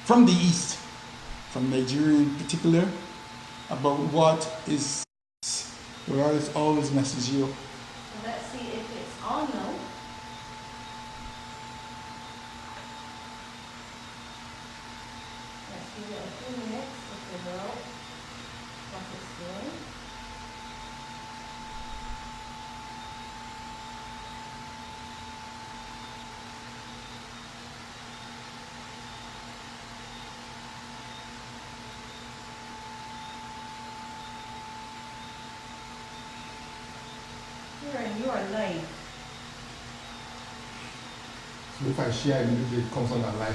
from the East, from Nigeria in particular, about what is, where I always message you. Let's see if it's on now. Let's give it a few minutes to figure out what it's doing. You are live. So if I share immediately, it comes on live on to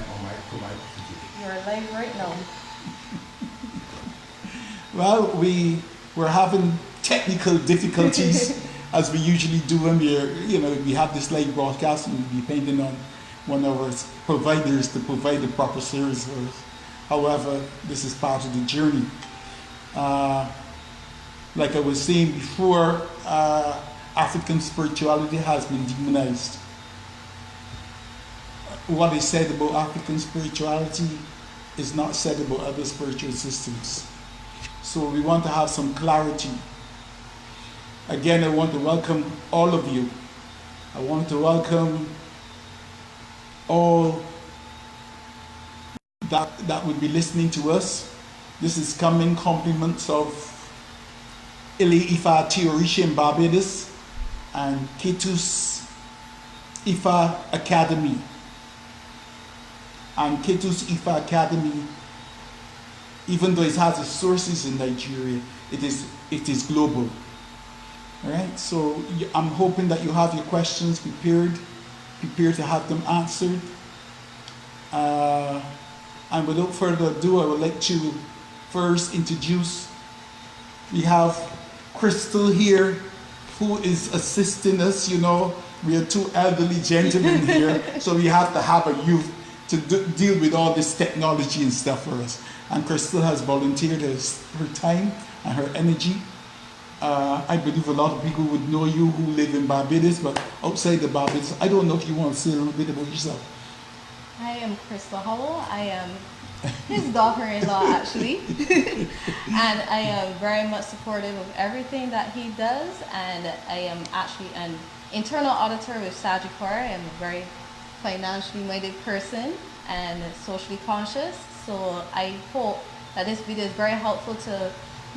my computer. You are live right now. Well, we're having technical difficulties as we usually do when we have this live broadcast and we depending on one of our providers to provide the proper service for us. However, this is part of the journey. Like I was saying before, African spirituality has been demonized. What is said about African spirituality is not said about other spiritual systems. So we want to have some clarity. Again, I want to welcome all of you. I want to welcome all that would be listening to us. This is coming compliments of Ifa Orisa in Barbados and Ketu's Ifa Academy. And Ketu's Ifa Academy, even though it has its sources in Nigeria, it is global. All right, so I'm hoping that you have your questions prepared to have them answered. And without further ado, I would like to first introduce, we have Crystal here, who is assisting us. We are two elderly gentlemen here, so we have to have a youth to deal with all this technology and stuff for us. And Crystal has volunteered her time and her energy. I believe a lot of people would know you who live in Barbados, but outside the Barbados, I don't know if you want to say a little bit about yourself. I am Crystal Howell. I am his daughter-in-law, actually. And I am very much supportive of everything that he does. And I am actually an internal auditor with Sagicor. I am a very financially minded person and socially conscious. So I hope that this video is very helpful to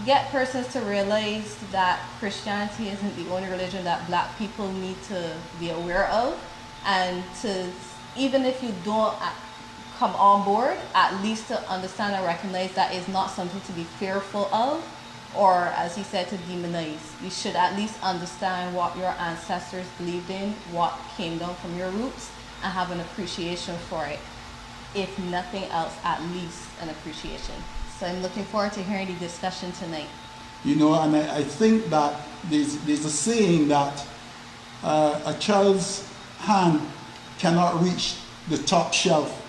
get persons to realize that Christianity isn't the only religion that Black people need to be aware of, and to, even if you don't come on board, at least to understand and recognize that it's not something to be fearful of, or as he said, to demonize. You should at least understand what your ancestors believed in, what came down from your roots, and have an appreciation for it. If nothing else, at least an appreciation. So I'm looking forward to hearing the discussion tonight. And I think that there's a saying that a child's hand cannot reach the top shelf.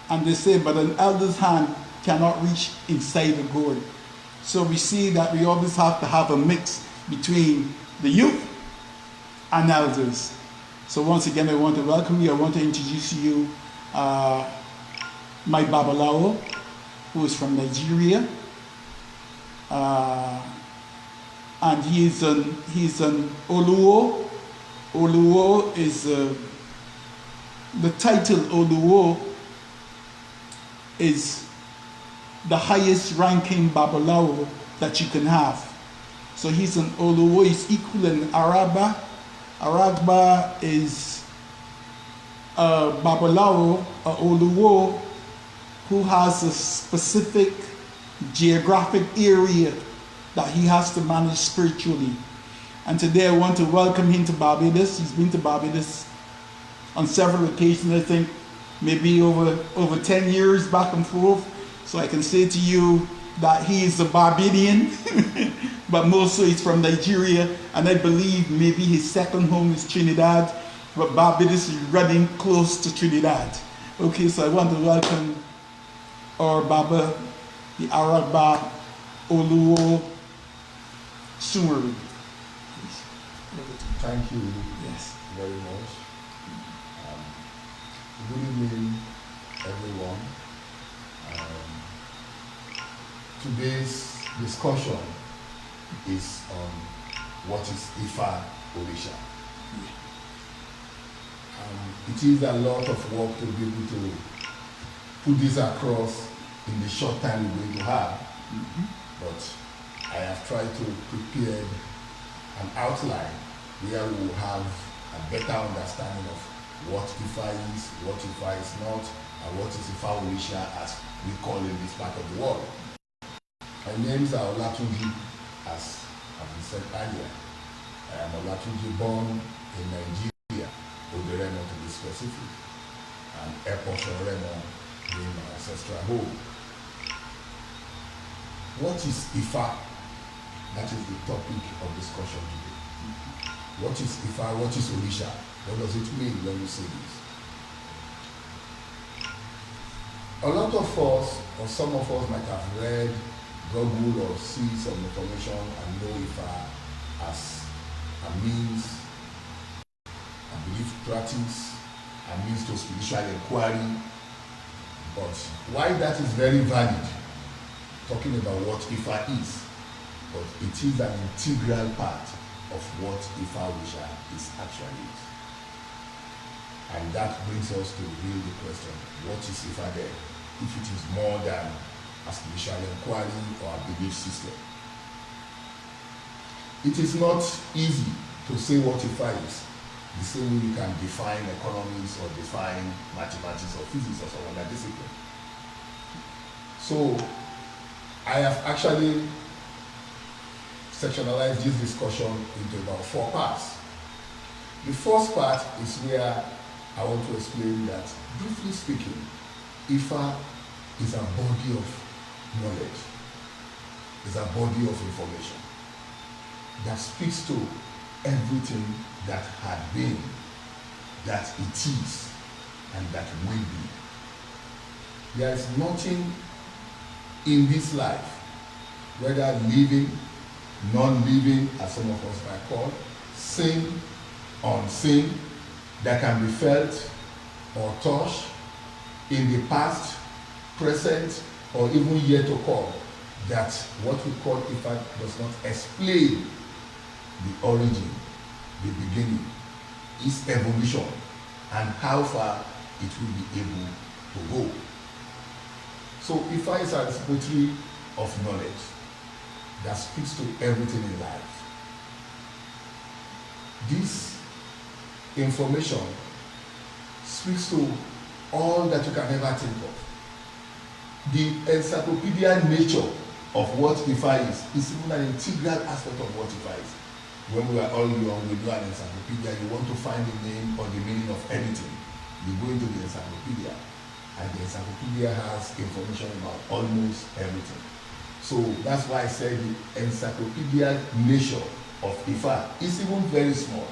And they say, but an elder's hand cannot reach inside the gourd. So we see that we always have to have a mix between the youth and elders. So once again, I want to welcome you. I want to introduce you my Babalawo, who is from Nigeria. And he's an Oluwo. Oluwo is the title Oluwo is the highest ranking Babalawo that you can have. So he's an Oluwo, is equal in Araba. Araba is a Babalawo, a Oluwo, who has a specific geographic area that he has to manage spiritually. And today I want to welcome him to Barbados. He's been to Barbados on several occasions, I think maybe over 10 years back and forth. So I can say to you that he is a Barbadian, but mostly he's from Nigeria, and I believe maybe his second home is Trinidad, but Barbados is running close to Trinidad. Okay, so I want to welcome our Baba, the Araba Oluwo Somorin. Thank you Yes. very much. Good evening, everyone. today's discussion is on what is Ifa Orisa. It is a lot of work to be able to put this across in the short time we're going to have, but I have tried to prepare an outline where we will have a better understanding of what Ifa is, what Ifa is not, and what is Ifa Orisa as we call in this part of the world. My names are Olatunji, as I've been said earlier. I am Olatunji, born in Nigeria, Oderemo to be specific, and Eposoremo being my ancestral home. What is Ifa? That is the topic of discussion today. What is Ifa? What is Orisa? What does it mean when you say this? A lot of us, or some of us, might have read, Google, or see some information and know Ifa as a means, a belief practice, a means to spiritual inquiry. But why that is very valid, talking about what Ifa is, but it is an integral part of what Ifa Orisa is actually. And that brings us to really the question, what is Ifa then, if it is more than a spiritual inquiry or a belief system? It is not easy to say what Ifa is, the same way you can define economics or define mathematics or physics or some other discipline. So I have actually sectionalized this discussion into about 4 parts. The first part is where I want to explain that, briefly speaking, Ifa is a body of knowledge, is a body of information that speaks to everything that had been, that it is, and that will be. There is nothing in this life, whether living, non-living, as some of us might call, seen, unseen, that can be felt or touched in the past, present, or even yet to come, that what we call Ifa does not explain the origin, the beginning, its evolution, and how far it will be able to go. So Ifa is a repository of knowledge that speaks to everything in life. This information speaks to all that you can ever think of. The encyclopedia nature of what Ifa is even an integral aspect of what Ifa is. When we are all young, we do an encyclopedia, you want to find the name or the meaning of anything. You go into the encyclopedia, and the encyclopedia has information about almost everything. So that's why I said the encyclopedia nature of Ifa is even very small.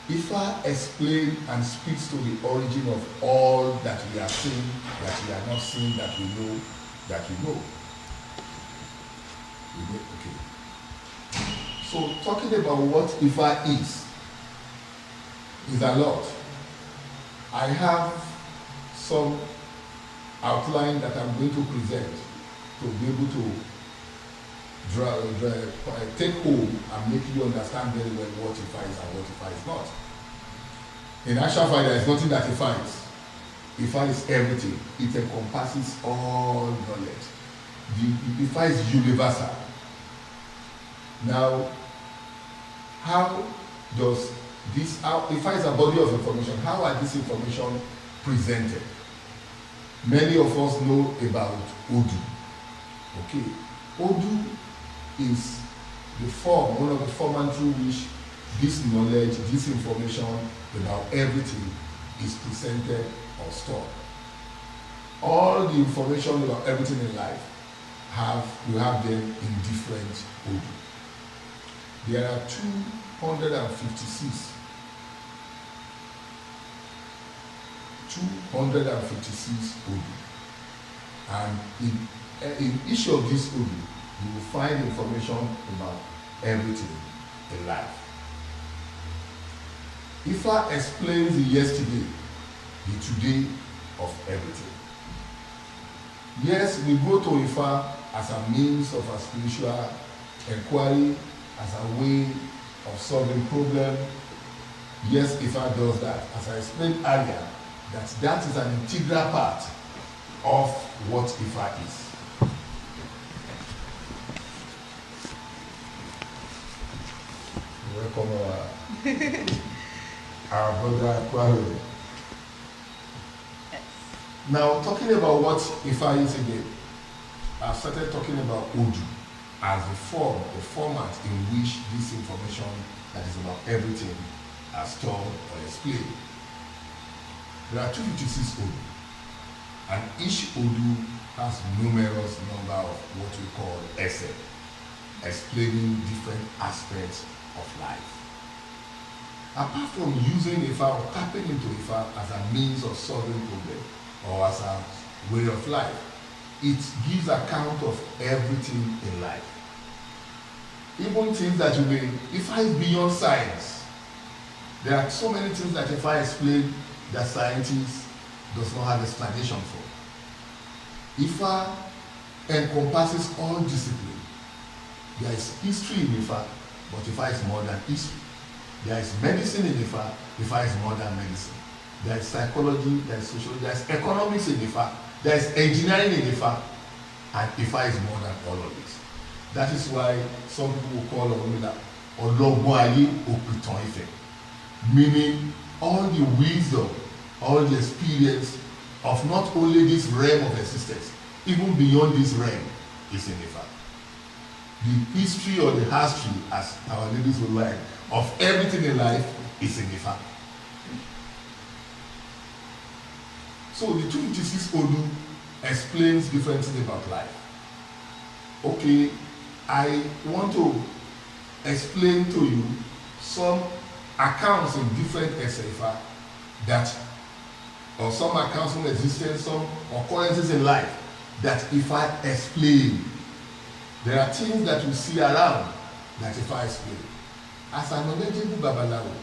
Ifa explains and speaks to the origin of all that we are seeing, that we are not seeing, that we know, that we know. Okay. So talking about what Ifa is a lot. I have some outline that I'm going to present to be able to take home and make you understand very well what Ifa is and what Ifa is not. In actual fact, there is nothing that Ifa is. Ifa is everything. It encompasses all knowledge. The Ifa is universal. Now, how does this, Ifa is a body of information. How are this information presented? Many of us know about Odu. Okay, Odu is the form, one of the forms through which this knowledge, this information about everything is presented or stored. All the information about everything in life, you have them in different Odu. There are 256 Odu. And in each of these Odu, you will find information about everything in life. Ifa explains the yesterday, the today of everything. Yes, we go to Ifa as a means of a spiritual inquiry, as a way of solving problem. Yes, Ifa does that. As I explained earlier, that is an integral part of what Ifa is. Welcome our brother Kwaro. Yes. Now, talking about what Ifa is again, I've started talking about Odu as the format in which this information that is about everything are stored or explained. There are 256 Odu, and each Odu has numerous number of what we call essay, explaining different aspects of life. Apart from using Ifa or tapping into Ifa as a means of solving problem or as a way of life, it gives account of everything in life. Even things that you may, Ifa is beyond science. There are so many things that Ifa explain that scientists does not have explanation for. Ifa encompasses all disciplines. There is history in Ifa, but Ifa is more than history. There is medicine in Ifa, Ifa is more than medicine. There is psychology, there is sociology, there is economics in Ifa, there is engineering in Ifa, and Ifa is more than all of this. That is why some people will call Olumila Ologbon Aye Opitan Ife, meaning all the wisdom, all the experience of not only this realm of existence, even beyond this realm, is in Ifa. The history or the history, as our ladies would like, of everything in life is in Ifa. So the 256 Odu explains different things about life. Okay, I want to explain to you some accounts in different Ifa that, or some accounts from existence, some occurrences in life that Ifa explain. There are things that we see around that Ifa explain. As an knowledgeable Babalawo,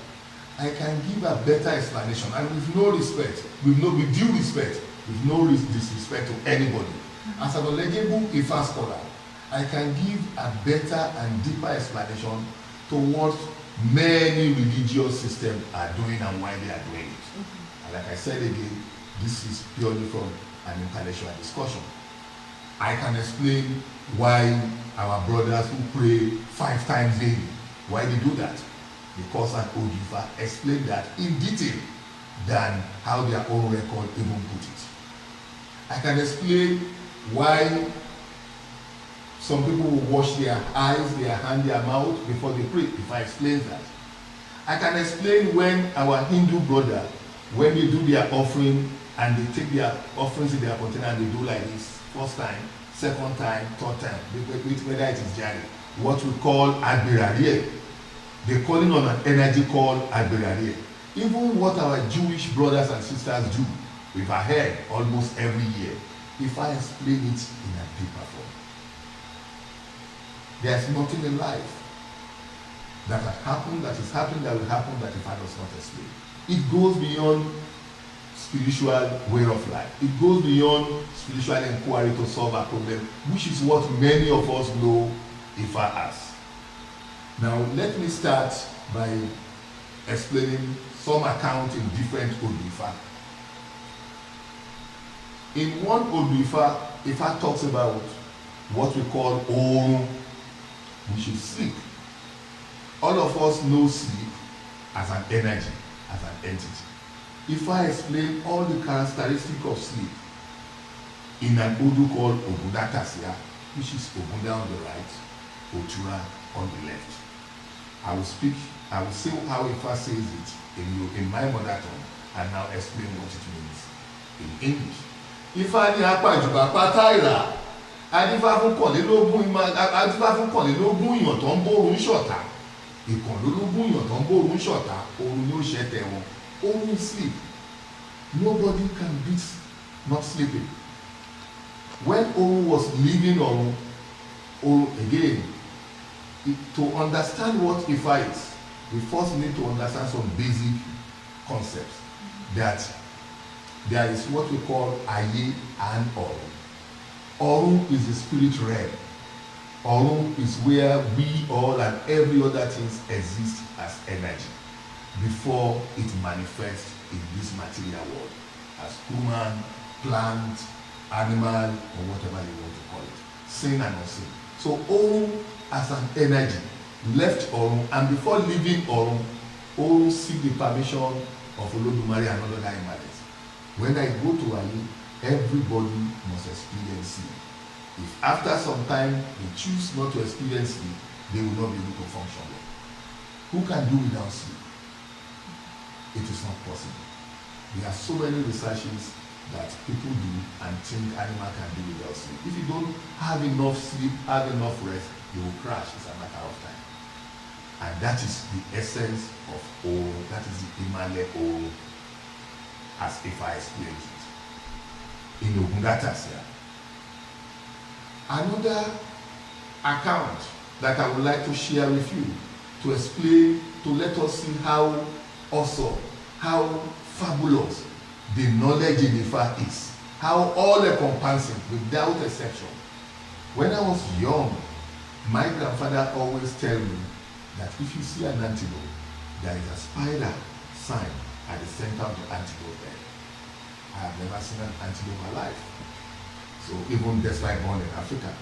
I can give a better explanation, and with no respect, with due respect, with no disrespect to anybody. As an knowledgeable Ifa scholar, I can give a better and deeper explanation to what many religious systems are doing and why they are doing it. And like I said again, this is purely from an intellectual discussion. I can explain why our brothers who pray 5 times daily, why they do that. Because an Odifa explained that in detail than how their own record even put it. I can explain why some people will wash their eyes, their hand, their mouth before they pray, if I explain that. I can explain when our Hindu brother, when they do their offering and they take their offerings in their container and they do like this, first time, second time, third time, whether it is jari, what we call Adbirariye. They're calling on an energy called Adbirariye. Even what our Jewish brothers and sisters do, we've heard almost every year, if I explain it in a deeper form. There's nothing in life that has happened, that is happening, that will happen, that if I does not explain. It goes beyond spiritual way of life. It goes beyond spiritual inquiry to solve a problem, which is what many of us know Ifa as. Now, let me start by explaining some account in different Odifa. In one Odifa, Ifa talks about what we call Orun, which is sleep. All of us know sleep as an energy, as an entity. Ifa explain all the characteristics of sleep in an Odu called Obudakasia, which is Obuda on the right, Otura on the left. I will say how Ifa says it in my mother tongue and now explain what it means in English. Ifa ni apájùbà pátáìrà, adífá fún kọ̀lélógún èèyàn tó ń bórun ṣọ̀tá, ìkànlélógún èèyàn tó ń bórun ṣọ̀tá, oorun ni ó ṣẹ̀tẹ̀ wọn. Only sleep. Nobody can beat not sleeping. When Oru was leaving Oru again, to understand what Ifa is, we first need to understand some basic concepts. That there is what we call Aye and Oru. Orun is the spirit realm. Orun is where we all and every other things exist as energy before it manifests in this material world as human, plant, animal, or whatever you want to call it, seen and unseen. So Orun as an energy left Orun, and before leaving Orun, Orun seek the permission of Olodumare and other animals. When I go to Ali, everybody must experience it. If after some time they choose not to experience it, they will not be able to function well. Who can do without sleep? It is not possible. There are so many researches that people do and think animal can do without sleep. If you don't have enough sleep, have enough rest, you will crash. It's a matter of time. And that is the essence of all. That is the Imale all, as if I explained it. In Ogundatas here. Another account that I would like to share with you to explain, to let us see how awesome, how fabulous the knowledge in Ifa is, how all-encompassing without exception. When I was young, my grandfather always tell me that if you see an antelope, there is a spider sign at the center of the antelope head. I have never seen an antelope alive. So even despite born in Africa.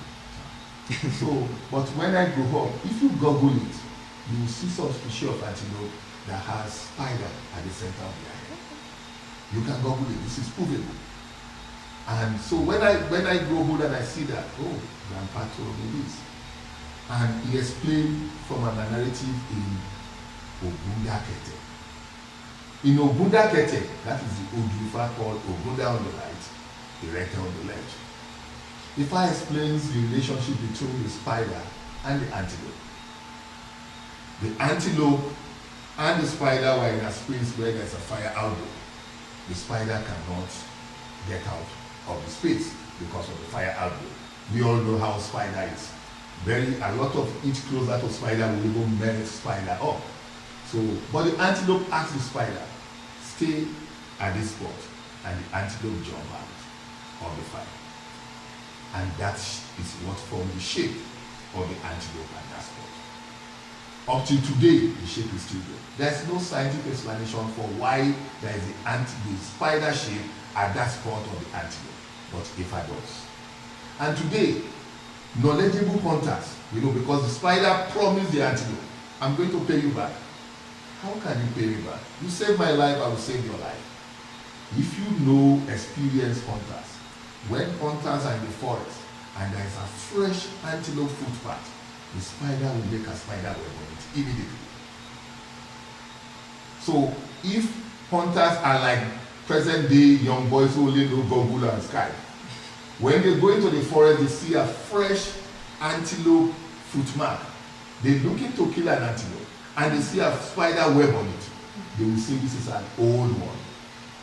So, but when I grew up, if you Google it, you will see some species of antelope that has spider at the center of their head. You can Google it, this is provable. And so when I grow old and I see that, oh, Grandpa told me this. And he explained from a narrative in Ogundakete. In Ogundakete, that is the Oduifa called Ogunda on the right, Erecta on the left. Ifa explains the relationship between the spider and the antelope. The antelope and the spider were in a space where there's a fire outbreak. The spider cannot get out of the space because of the fire outbreak. We all know how spider is. A lot of each closer to spider will even melt spider up. So, but the antelope asks the spider, stay at this spot, and the antelope jump out of the fire. And that is what formed the shape of the antelope at that spot. Up till today, the shape is still there. There's no scientific explanation for why there is the spider shape at that spot of the antelope, but Ifa does. And today, knowledgeable hunters, because the spider promised the antelope, I'm going to pay you back. How can you pay me back? You saved my life, I will save your life. If you know experienced hunters, when hunters are in the forest and there is a fresh antelope footpath, the spider will make a spider web on it immediately. So if hunters are like present day young boys who only know Google and Skype, when they go into the forest, they see a fresh antelope footmark. They're looking to kill an antelope and they see a spider web on it. They will say this is an old one,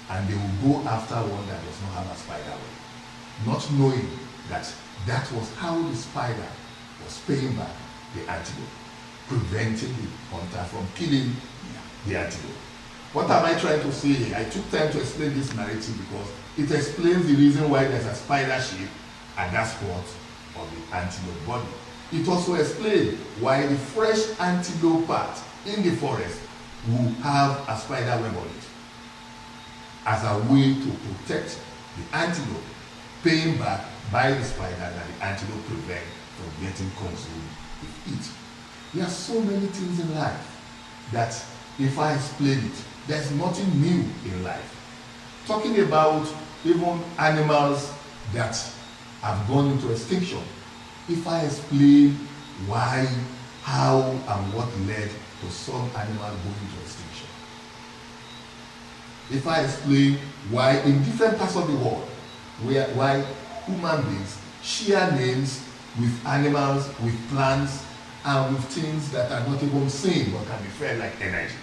and they will go after one that does not have a spider web, not knowing that that was how the spider was paying back the antelope, preventing the hunter from killing the antelope. What am I trying to say here? I took time to explain this narrative because it explains the reason why there's a spider shape at that spot of the antelope body. It also explains why the fresh antelope part in the forest will have a spider web on it as a way to protect the antelope, paying back by the spider that the antelope prevent from getting consumed with it. There are so many things in life that if I explain it, there's nothing new in life. Talking about even animals that have gone into extinction, if I explain why, how, and what led to some animals going into extinction. If I explain why in different parts of the world, why human beings share names with animals, with plants, and with things that are not even seen but can be felt like energy.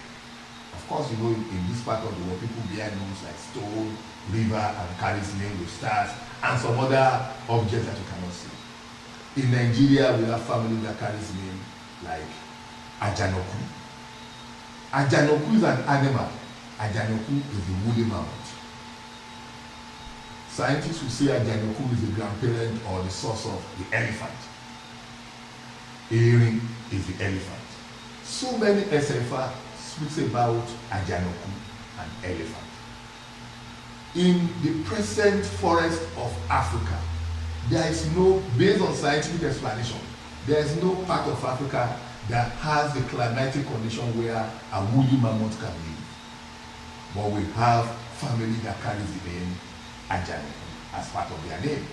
Of course, in this part of the world, people bear names like stone, river, and carries names with stars, and some other objects that you cannot see. In Nigeria, we have families that carries names like Ajanoku. Ajanoku is an animal. Ajanoku is the woolly mammoth. Scientists will say Ajanoku is the grandparent or the source of the elephant. Erin is the elephant. So many SFR speaks about Ajanoku and elephant. In the present forest of Africa, there is no, based on scientific explanation, there is no part of Africa that has the climatic condition where a woolly mammoth can live. But we have family that carries the name Ajanoku as part of their name.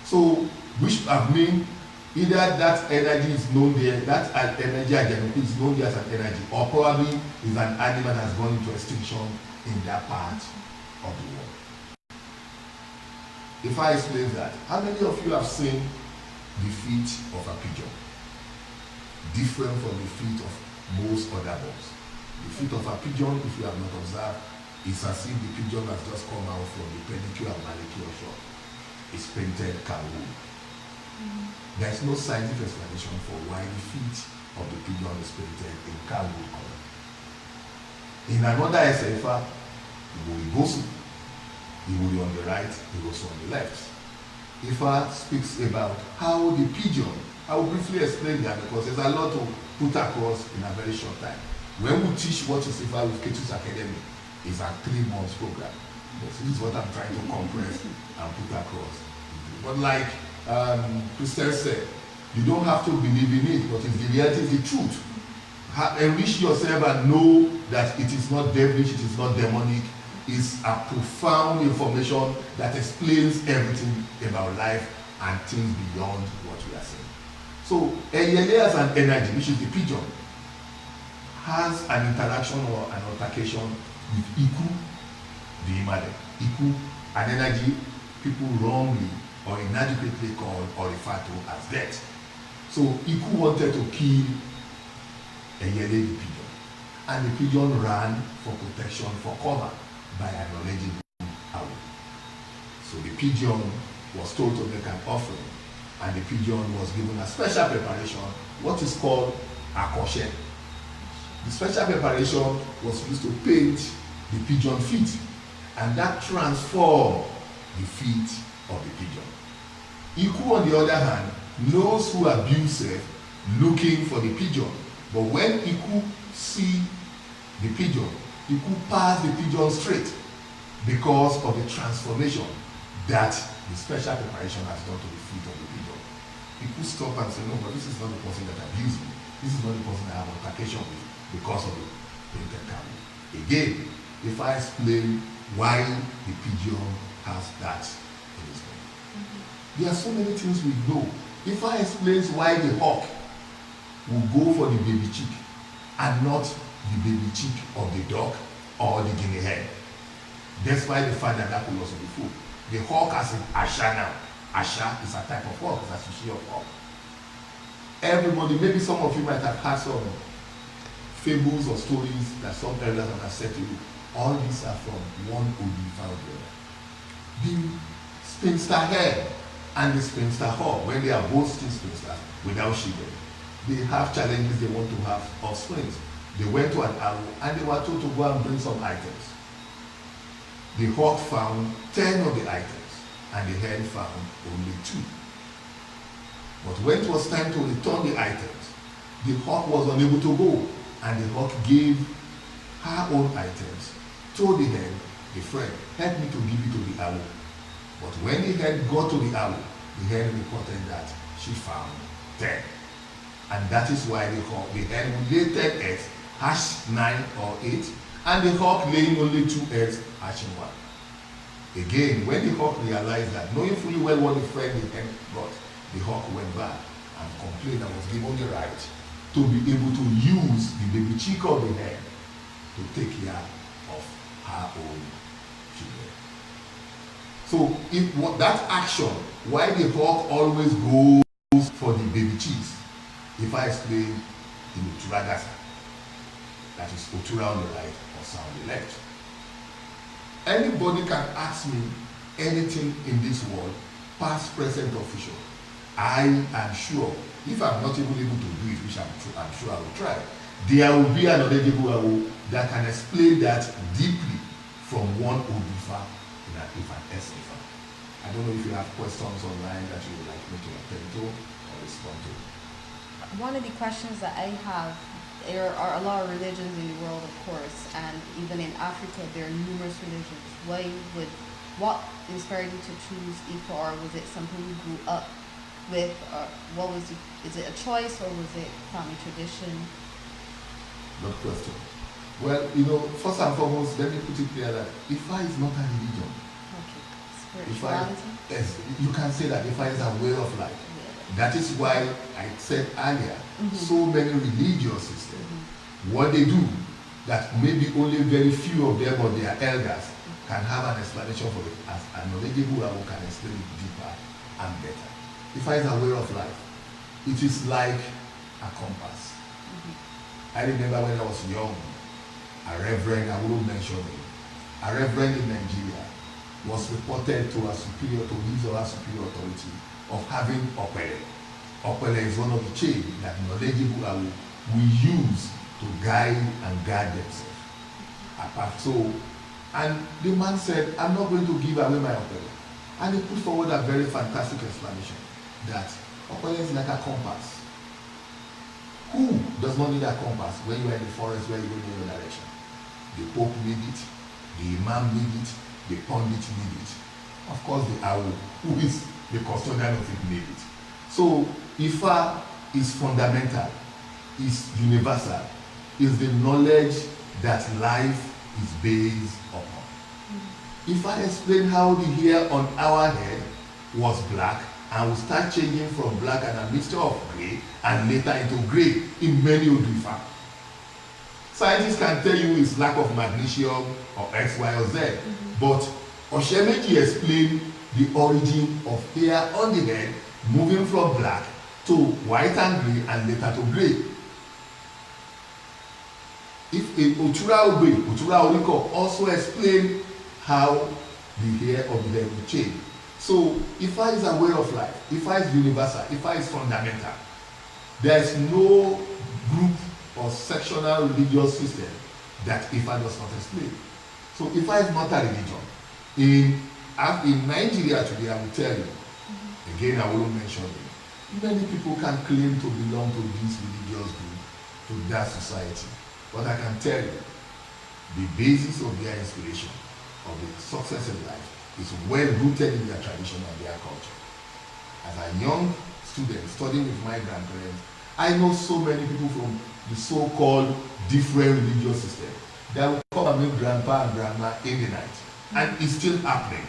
So, which have mean either that energy is known there, that energy Ajanoku is known there as an energy, or probably is an animal that has gone into extinction in that part of the world. If I explain that, how many of you have seen the feet of a pigeon? Different from the feet of most other birds. The feet of a pigeon, if you have not observed, it's as if the pigeon has just come out from the pedicure and manicure shop. It's painted kangaroo. There is no scientific explanation for why the feet of the pigeon is painted in kangaroo color. In another SFR, he will be on the right, he goes on the left. Ifa speaks about how the pigeon, I will briefly explain that because there's a lot to put across in a very short time. When we teach what is Ifa with Ketu's Academy, it's a 3 months program. But this is what I'm trying to compress and put across. But like Christian said, you don't have to believe in it, but it's the reality, is the truth. Enrich yourself and know that it is not devilish, it is not demonic. It's a profound information that explains everything about life and things beyond what we are saying. So, Eyele as an energy, which is the pigeon, has an interaction or an altercation with Iku, the Imade. Iku, an energy people wrongly or inadequately call or refer to as death. So, Iku wanted to kill Eyele the pigeon, and the pigeon ran for protection, for cover, by acknowledging owl. So the pigeon was told to make an offering, and the pigeon was given a special preparation, what is called a kosher. The special preparation was used to paint the pigeon feet, and that transformed the feet of the pigeon. Iku, on the other hand, knows who abuses looking for the pigeon, but when Iku see the pigeon, you could pass the pigeon straight because of the transformation that the special preparation has done to the feet of the pigeon. You could stop and say, no, but this is not the person that abused me. This is not the person I have altercation with because of the painted camel. Again, if I explain why the pigeon has that in its name. There are so many things we know. If I explain why the hawk will go for the baby chick and not the baby chick of the dog or the guinea hen, despite the fact that that will also be food. The hawk has an asha now. Asha is a type of hawk, it's a sushi of hawk. Everybody, maybe some of you might have had some fables or stories that some elders have said to you. All these are from one Odifa or the other. The spinster hen and the spinster hawk, when they are both still spinsters without children, they have challenges, they want to have offspring. They went to an arrow and they were told to go and bring some items. The hawk found 10 of the items and the hen found only 2. But when it was time to return the items, the hawk was unable to go, and the hawk gave her own items, told the hen, the friend, help me to give it to the owl. But when the hen got to the owl, the hen reported that she found 10. And that is why the hen laid 10 eggs, hatched 9 or 8, and the hawk laying only 2 eggs, hatching 1. Again, when the hawk realized that, knowing fully well what the friend the hen got, the hawk went back and complained and was given the right to be able to use the baby chick of the hen to take care of her own children. So, if that action, why the hawk always goes for the baby chicks, if I explain in Uturagasa, that is Utura on the right or Sa on the left. Anybody can ask me anything in this world, past, present, or future. I am sure, if I'm not even able to do it, which I'm sure I will try, there will be another Jehovah that can explain that deeply from one Odifa in an SFA. I don't know if you have questions online that you would like me to attend to or respond to. One of the questions that I have, there are a lot of religions in the world, of course, and even in Africa, there are numerous religions. What inspired you to choose Ifa, or was it something you grew up with, or is it a choice, or was it family tradition? Good question. Well, you know, first and foremost, let me put it clear that Ifa is not a religion. Okay, Ifa, spirituality. yes, you can say that Ifa is a way of life. That is why I said earlier, so many religious systems, what they do, that maybe only very few of them or their elders can have an explanation for it, as a knowledgeable who can explain it deeper and better. Ifa is a way of life. It is like a compass. I remember when I was young, a reverend, I won't mention him, a reverend in Nigeria was reported to a superior, to his or her superior authority, of having opere. Opere is one of the chains that knowledgeable will use to guide and guard themselves. Apart so, and the man said, I'm not going to give away my opere. And he put forward a very fantastic explanation that opere is like a compass. Who does not need a compass when you are in the forest where you don't know your direction? The Pope need it, the Imam need it, the Pundit need it. Of course, the Awo, who is the custodian of it, need it. So, Ifa is fundamental, is universal, is the knowledge that life is based upon. If I explain how the hair on our head was black and will start changing from black and a mixture of grey and later into grey in many Ifa. Scientists can tell you it's lack of magnesium or X, Y, or Z, but Oshemeji explained the origin of hair on the head moving from black to white and grey and later to grey. If Otura Obe, Otura Oriko also explained how the hair of the head will change. So Ifa is a way of life. Ifa is universal. Ifa is fundamental. There is no group or sectional religious system that Ifa does not explain. So Ifa is not a religion. In Nigeria today, I will tell you, again I won't mention it, many people can claim to belong to this religious group, to that society. But I can tell you, the basis of their inspiration, of their success in life, is well rooted in their tradition and their culture. As a young student studying with my grandparents, I know so many people from the so-called different religious systems that will come and meet grandpa and grandma in the night. And it's still happening.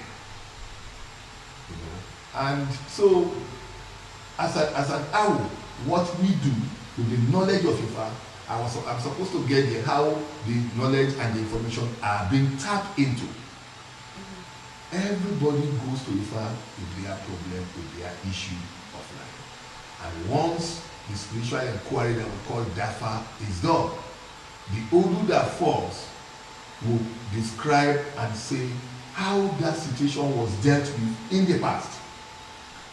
You know? And so, as an Awo, what we do with the knowledge of Ifa, I'm supposed to get there how the knowledge and the information are being tapped into. Everybody goes to Ifa with their problem, with their issue of life. And once the spiritual inquiry that we call Dafa is done, the Odu that falls will describe and say how that situation was dealt with in the past,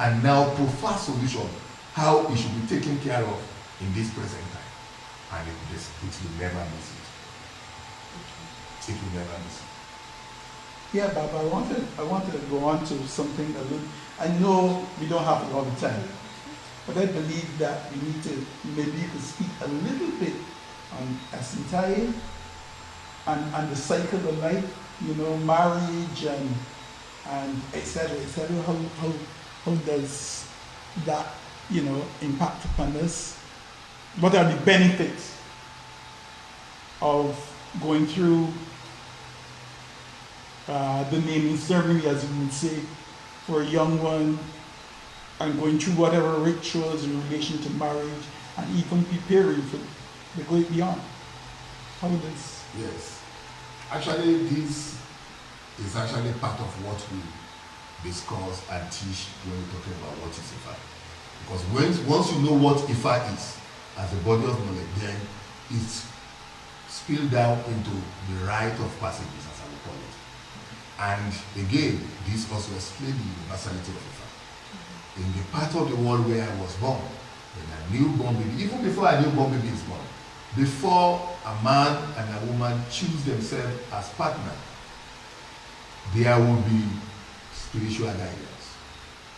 and now provide solution how it should be taken care of in this present time. And it will never miss it. It will never miss it. Yeah, Baba, I wanted to go on to something a little. I know we don't have a lot of time, but I believe that we need to maybe speak a little bit on Asintaye and the cycle of life, you know, marriage and etc. etc. How does that, you know, impact upon us? What are the benefits of going through the naming ceremony, as you would say, for a young one, and going through whatever rituals in relation to marriage, and even preparing for the great beyond? How does? Yes. Actually, this is actually part of what we discuss and teach when we're talking about what is Ifa. Because once you know what Ifa is, as a body of knowledge, then it's spilled down into the rite of passages, as I would call it. And again, this also explains the universality of Ifa. In the part of the world where I was born, when a newborn baby, even before a newborn baby is born, before a man and a woman choose themselves as partners, there will be spiritual guidance.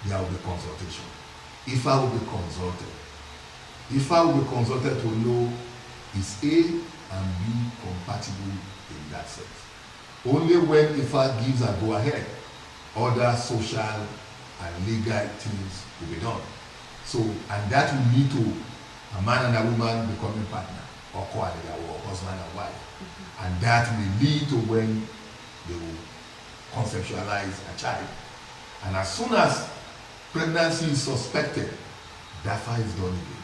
there will be consultation. Ifa will be consulted. Ifa will be consulted to know is A and B compatible in that sense. Only when Ifa gives a go ahead, other social and legal things will be done. So, and that will lead to a man and a woman becoming partner, or husband and wife. Mm-hmm. And that may lead to when they will conceptualize a child. And as soon as pregnancy is suspected, DAFA is done again.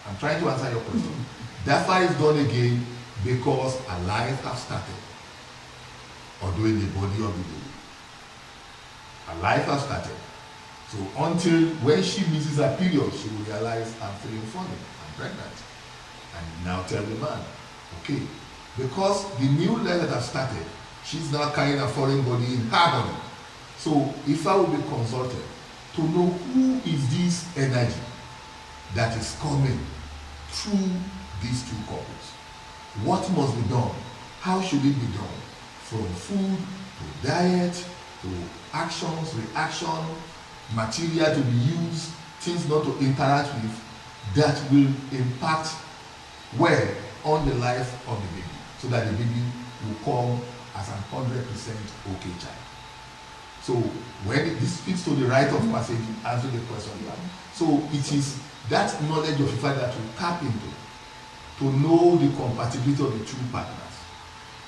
I'm trying to answer your question. DAFA is done again because a life has started, although in the body of the baby. A life has started. So until when she misses her period, she will realize I'm feeling funny, I'm pregnant. And now tell the man, okay, because the new life that has started, she's now carrying a foreign body in her body. So if I will be consulted to know who is this energy that is coming through these two couples, what must be done, how should it be done, from food to diet to actions, reaction, material to be used, things not to interact with, that will impact well on the life of the baby, so that the baby will come as an 100% okay child. So when this speaks to the rite of passage, answer the question you have. So it is that knowledge of Ifa that will tap into, to know the compatibility of the two partners,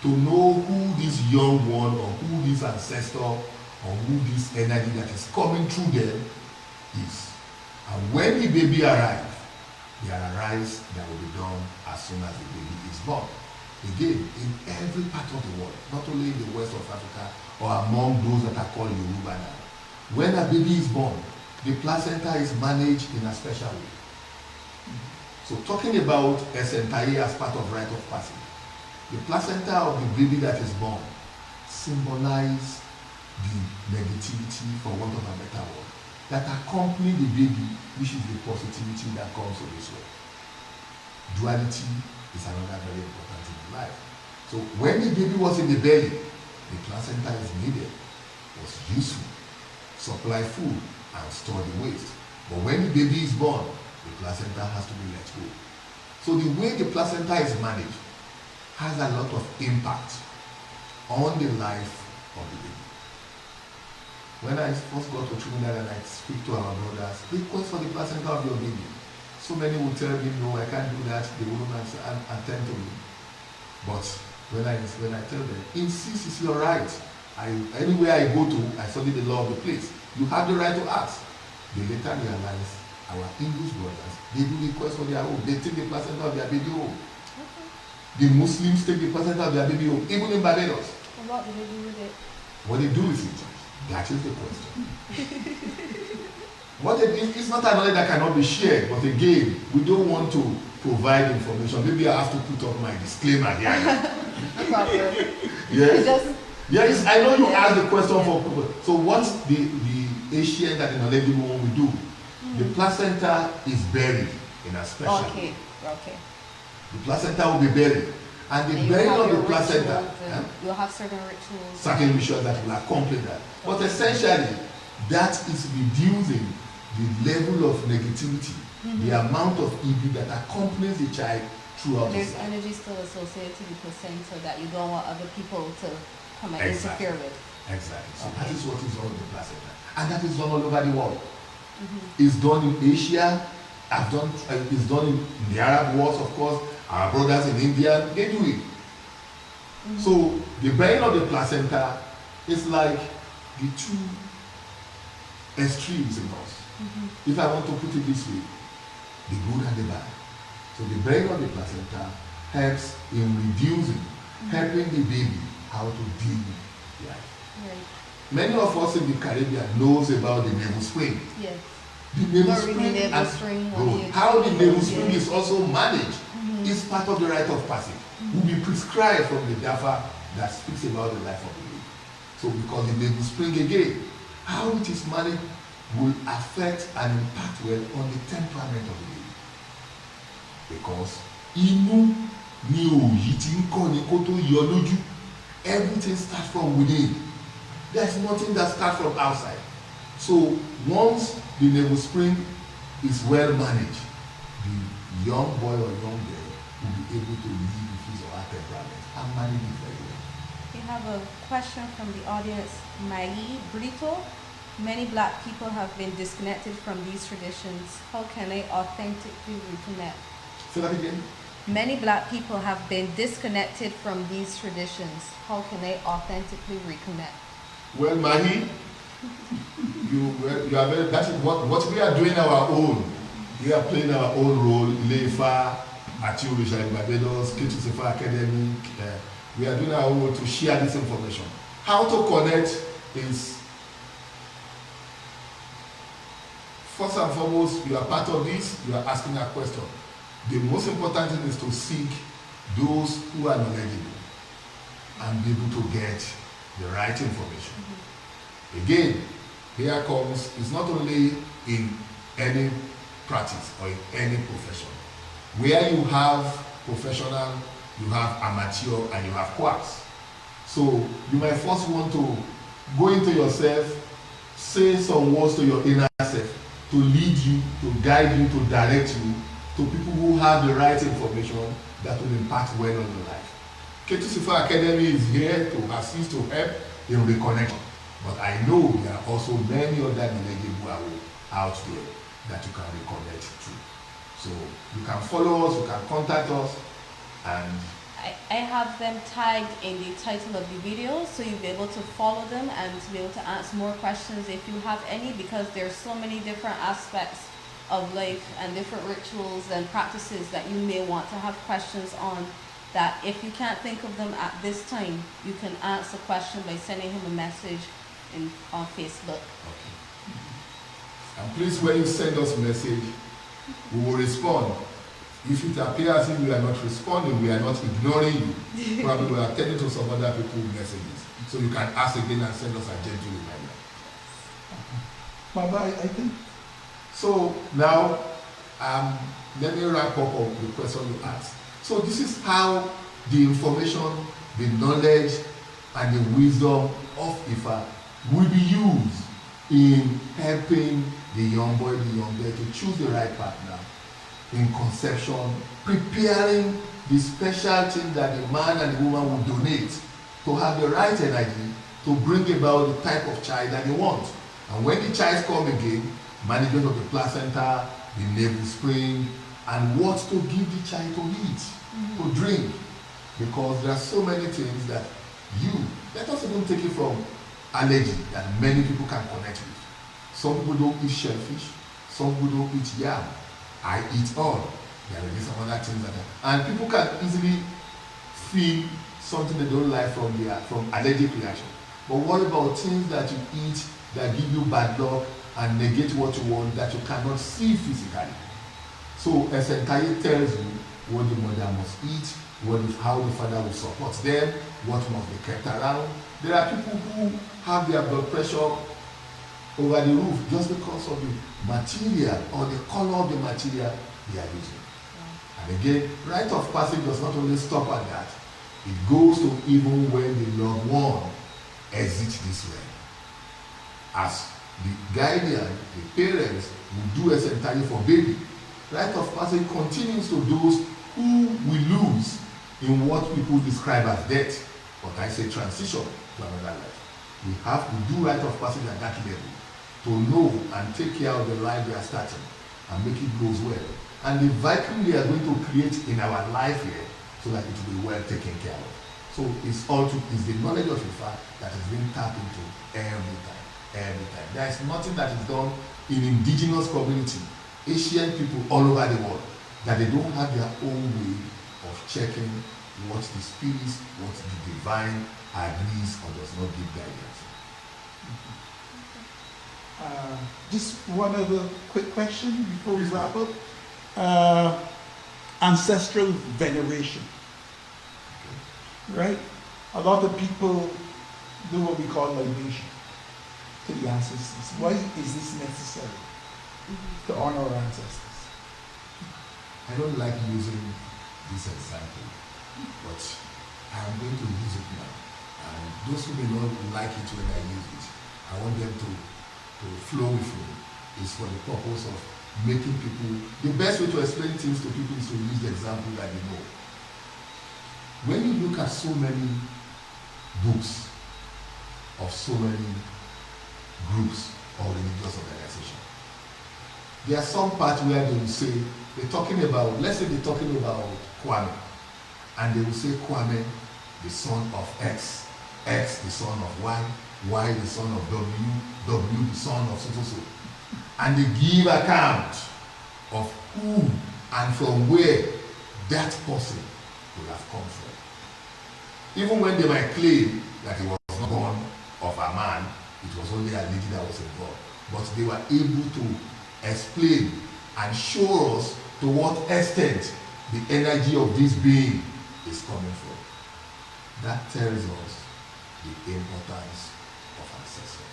to know who this young one or who this ancestor or who this energy that is coming through them is. And when the baby arrives, there are rites that will be done as soon as the baby is born. Again, in every part of the world, not only in the west of Africa or among those that are called Yoruba now, when a baby is born, the placenta is managed in a special way. So talking about Esentaye as part of rite of passage, the placenta of the baby that is born symbolize the negativity, for want of a better word, that accompany the baby, which is the positivity that comes to this world. Duality is another very important thing in life. So when the baby was in the belly, the placenta is needed, was useful, supply food and store the waste. But when the baby is born, the placenta has to be let go. So the way the placenta is managed has a lot of impact on the life of the baby. When I first got to Trinidad and I speak to our brothers, request for the placenta of your baby. So many will tell me, no, I can't do that. They won't attend to me. But when I tell them, insist, it's your right. Anywhere I go to, I study the law of the place. You have the right to ask. They later realize our English brothers, they do request for their own. They take the placenta of their baby home. Okay. The Muslims take the placenta of their baby home, even in Barbados. What do they do with it? What they do with it? That is the question. It's not a knowledge that cannot be shared, but again, we don't want to provide information. Maybe I have to put up my disclaimer here. Yes. Yes, I know you asked the question for people. So what's the Asian and the knowledgeable one we do? The placenta is buried in a special way. Okay. The placenta will be buried. And the burying of the placenta, you'll have certain rituals. Certain rituals that will accompany that. But essentially, that is reducing the level of negativity, the amount of evil that accompanies the child throughout There's energy still associated to the placenta that you don't want other people to come and interfere with. Exactly. So that is what is on the placenta. And that is done all over the world. It's done in Asia, it's done in the Arab world, of course. Our brothers in India, they do it. So the burying of the placenta is like the two extremes in us. If I want to put it this way, the good and the bad. So the burying of the placenta helps in reducing, helping the baby how to deal with life. Right. Many of us in the Caribbean knows about the navel spring. Yes. The navel spring and how the navel spring is also managed is part of the rite of passage. Will be prescribed from the DAFA that speaks about the life of the baby. So because the navel spring again, how it is managed will affect and impact well on the temperament of the baby. Because inú ni òyì tí ń kọ́ ni kó tó yọ lójú. Everything starts from within. There's nothing that starts from outside. So once the navel spring is well managed, the young boy or young girl will be able to live with his or her temperament and manage it very well. We have a question from the audience, Maggie Brito. Many black people have been disconnected from these traditions. How can they authentically reconnect? Say that again. Many black people have been disconnected from these traditions. How can they authentically reconnect? Well, Mahi, you are very, that is what we are doing our own. We are playing our own role. Ifa Orisa in Barbados, Ifa Academy. We are doing our own role to share this information. How to connect is, first and foremost, you are part of this, you are asking a question. The most important thing is to seek those who are knowledgeable and be able to get the right information. Again, here comes, it's not only in any practice or in any profession. Where you have professional, you have amateur, and you have quacks. So you might first want to go into yourself, say some words to your inner self, to lead you, to guide you, to direct you to people who have the right information that will impact well on your life. Ifa Academy is here to assist, to help in reconnection. But I know there are also many other knowledgeable out there that you can reconnect to. So you can follow us, you can contact us, and I have them tagged in the title of the video, so you'll be able to follow them and to be able to answer more questions if you have any, because there's so many different aspects of life and different rituals and practices that you may want to have questions on, that if you can't think of them at this time, you can ask a question by sending him a message on Facebook. okay. And please, when you send us a message, we will respond. If it appears if we are not responding, we are not ignoring you. Probably we are attending to some other people's messages. So you can ask again and send us a gentle reminder. Baba, I think. So now, let me wrap up on the question you asked. So this is how the information, the knowledge, and the wisdom of Ifa will be used in helping the young boy, the young girl to choose the right partner in conception, preparing the special thing that the man and the woman will donate to have the right energy to bring about the type of child that they want. And when the child comes again, management of the placenta, the navel spring, and what to give the child to eat, to drink. Because there are so many things that let us even take it from allergy that many people can connect with. Some people don't eat shellfish, some people don't eat yam. I eat all. There are some other things like that. And people can easily feel something they don't like from allergic reaction. But what about things that you eat that give you bad luck and negate what you want that you cannot see physically? So Esentaye tells you what the mother must eat, how the father will support them, what must be kept around. There are people who have their blood pressure over the roof just because of the material or the color of the material they are using. And again, rite of passage does not only stop at that, it goes to even when the loved one exits this way. As the guardian, the parents will do a Esentaye for baby, rite of passage continues to those who will lose in what people describe as death, but I say transition to another life. We have to do rite of passage at that level to know and take care of the life we are starting and make it goes well. And the vacuum we are going to create in our life here so that it will be well taken care of. So it's the knowledge of Ifa that is being tapped into every time. There is nothing that is done in indigenous community, Asian people all over the world, that they don't have their own way of checking what the spirits, what the divine agrees or does not give guidance. Just one other quick question before we wrap up. Ancestral veneration. Right? A lot of people do what we call libation to the ancestors. Why is this necessary to honor our ancestors? I don't like using this example, but I am going to use it now. And those who may not like it when I use it, I want them to to flow with you is for the purpose of making people, the best way to explain things to people is to use the example that you know. When you look at so many books of so many groups or religious organizations, there are some parts where they will say, they're talking about, let's say they're talking about Kwame, and they will say Kwame, the son of X, X the son of Y, Y the son of W, W the son of so. And they give account of who and from where that person would have come from. Even when they might claim that he was not born of a man, it was only a lady that was involved. But they were able to explain and show us to what extent the energy of this being is coming from. That tells us the importance of ancestors.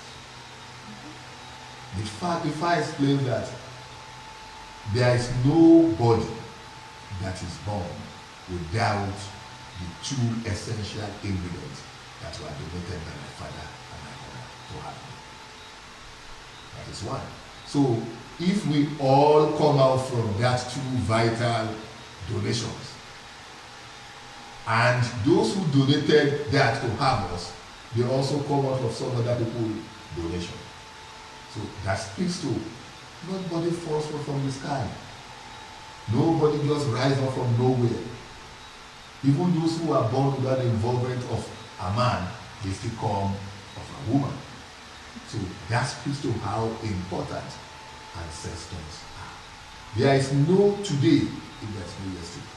If I explain that there is nobody that is born without the two essential ingredients that were donated by my father and my mother to have me. That is one. So if we all come out from that two vital donations, and those who donated that to have us, they also come out of some other people's donation. So that speaks to nobody falls from the sky. Nobody just rises up from nowhere. Even those who are born without the involvement of a man, they still come of a woman. So that speaks to how important ancestors are. There is no today if there is no yesterday.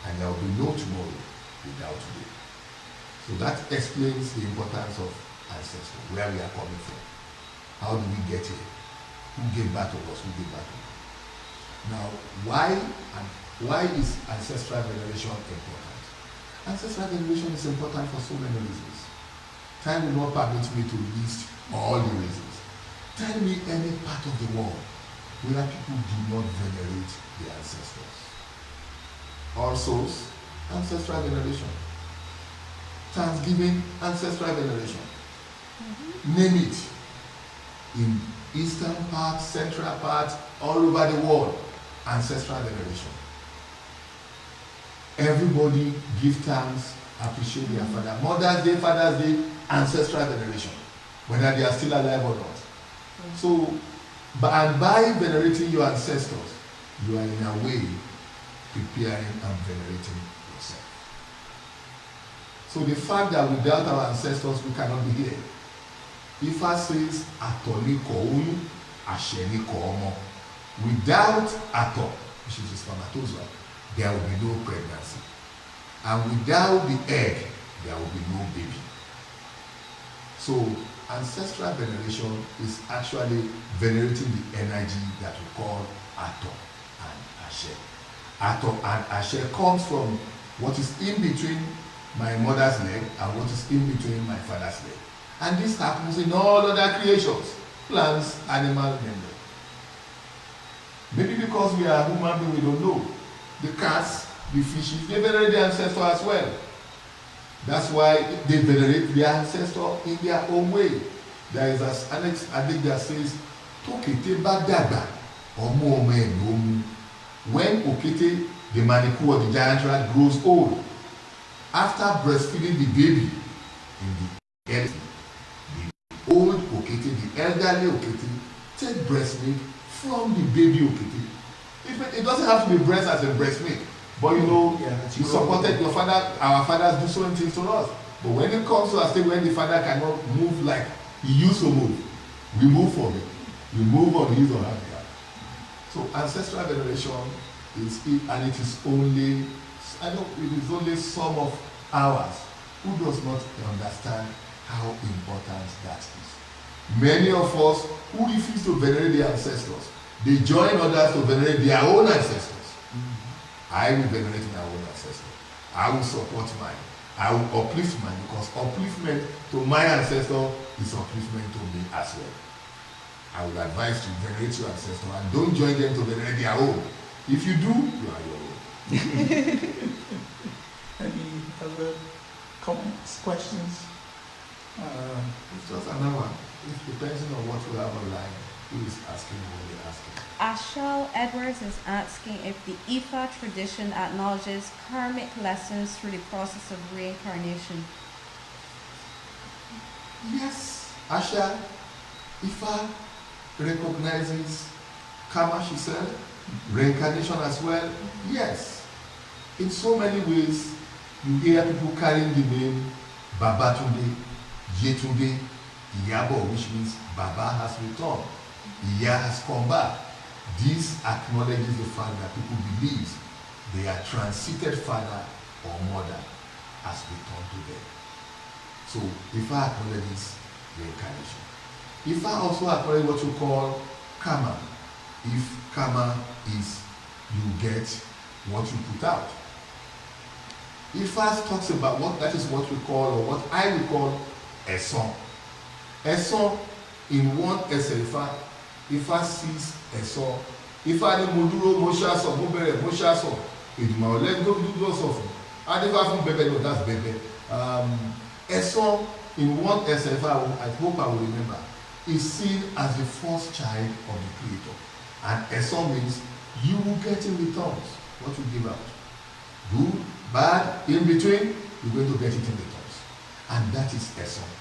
And there will be no tomorrow without today. So that explains the importance of ancestors, where we are coming from. How did we get here? Who gave birth to us? Who gave birth to us? Now, why is ancestral veneration important? Ancestral veneration is important for so many reasons. Time will not permit me to list all the reasons. Tell me any part of the world where people do not venerate their ancestors. All souls, ancestral veneration. Thanksgiving, ancestral veneration. Name it. In eastern part, central part, all over the world, ancestral veneration. Everybody give thanks, appreciate their father. Mother's Day, Father's Day, ancestral veneration, whether they are still alive or not. So, by venerating your ancestors, you are in a way preparing and venerating yourself. So the fact that without our ancestors we cannot be here. Ifa says, Atoni kounu, Asheni koomo. Without Ato, which is the spermatozoa, there will be no pregnancy. And without the egg, there will be no baby. So ancestral veneration is actually venerating the energy that we call Ato and Ashe. Ato and Ashe comes from what is in between my mother's leg and what is in between my father's leg. And this happens in all other creations, plants, animals, members. Maybe because we are human beings, we don't know. The cats, the fishes, they venerate their ancestor as well. That's why they venerate their ancestor in their own way. There is an adage that says, Tokete badaba, omo omu. When Okete, the manikou or the giant rat, grows old, after breastfeeding the baby in the early, the old Okete, the elderly Okete, take breast milk from the baby Okete. It doesn't have to be breast as a breast milk, but you know, you supported your father, our fathers do certain things to us. But when it comes to a state when the father cannot move like he used to move, we move for him. We move on his or her behalf. So ancestral veneration is, and it is only, it is only some of ours who does not understand how important that is. Many of us who refuse to venerate their ancestors, they join others to venerate their own ancestors. I will venerate my own ancestor. I will support mine. I will uplift mine, because upliftment to my ancestor is upliftment to me as well. I would advise you venerate your ancestor and don't join them to venerate their own. If you do, you are your own. Any other comments, questions? It's just an hour. It depends on what we have online. Who is asking what they're asking? Ashal Edwards is asking if the Ifa tradition acknowledges karmic lessons through the process of reincarnation. Yes, Asha, Ifa recognizes karma, she said, reincarnation as well. Yes. In so many ways, you hear people carrying the name Babatunde, Yetunde, Iyabo, which means Baba has returned, Iya has come back. This acknowledges the fact that people believe their transited father or mother has returned to them. So Ifa acknowledges reincarnation. Ifa also acknowledges what you call karma. If karma is you get what you put out. Ifa talks about what that is what we call, or what I will call, a song. A song in one essay, Ifa sees a song. Ifa ni mo dúró mo ṣaṣọ mo bẹ̀rẹ̀ mo ṣaṣọ ìdùnnú ọ̀lẹ́ tó dúró sọ fún adéfà fún bẹ̀bẹ̀ no, that's bẹ̀bẹ̀. A song in one essay, I hope I will remember, is seen as the first child of the Creator. And a song means you will get in returns what you give out. Good, bad, in between, you're going to get it in returns. And that is a song.